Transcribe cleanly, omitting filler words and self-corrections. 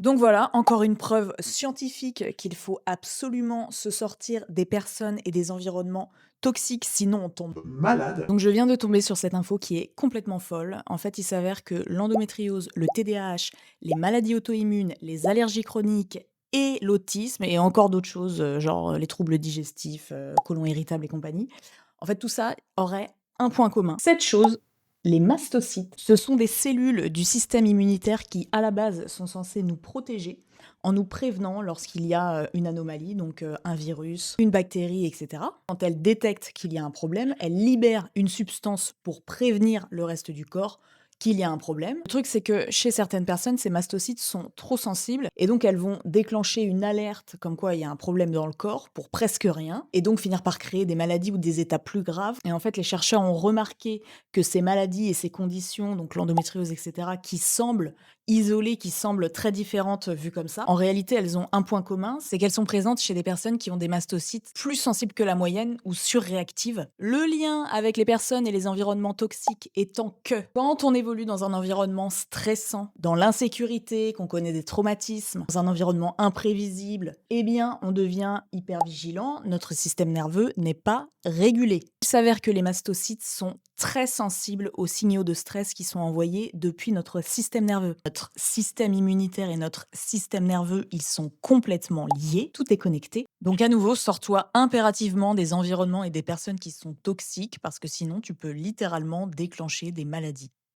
Donc voilà, encore une preuve scientifique qu'il faut absolument se sortir des personnes et des environnements toxiques, sinon on tombe Malade. donc je viens de tomber sur cette info qui est complètement folle. En fait, il s'avère que l'endométriose, le TDAH, les maladies auto-immunes, les allergies chroniques et l'autisme et encore d'autres choses, genre, les troubles digestifs, côlon irritable et compagnie. En fait, tout ça aurait un point commun. Cette chose, les mastocytes, ce sont des cellules du système immunitaire qui, à la base, sont censées nous protéger en nous prévenant lorsqu'il y a, une anomalie, donc un virus, une bactérie et cetera. Quand elles détectent qu'il y a un problème, elles libèrent une substance pour prévenir le reste du corps qu'il y a un problème. Le truc, c'est que chez certaines personnes, ces mastocytes sont trop sensibles et donc elles vont déclencher une alerte comme quoi il y a un problème dans le corps pour presque rien et donc finir par créer des maladies ou des états plus graves. Et en fait, les chercheurs ont remarqué que ces maladies et ces conditions, donc l'endométriose, et cetera, qui semblent isolées, qui semblent très différentes vues comme ça, en réalité, elles ont un point commun, c'est qu'elles sont présentes chez des personnes qui ont des mastocytes plus sensibles que la moyenne ou surréactives. Le lien avec les personnes et les environnements toxiques étant que quand on évolue dans un environnement stressant, dans l'insécurité, qu'on connaît des traumatismes, dans un environnement imprévisible, eh bien, on devient hyper vigilant, notre système nerveux n'est pas régulé. Il s'avère que les mastocytes sont très sensibles aux signaux de stress qui sont envoyés depuis notre système nerveux. Notre système immunitaire et notre système nerveux, ils sont complètement liés, tout est connecté. Donc à nouveau, sors-toi impérativement des environnements et des personnes qui sont toxiques parce que sinon tu peux littéralement déclencher des maladies.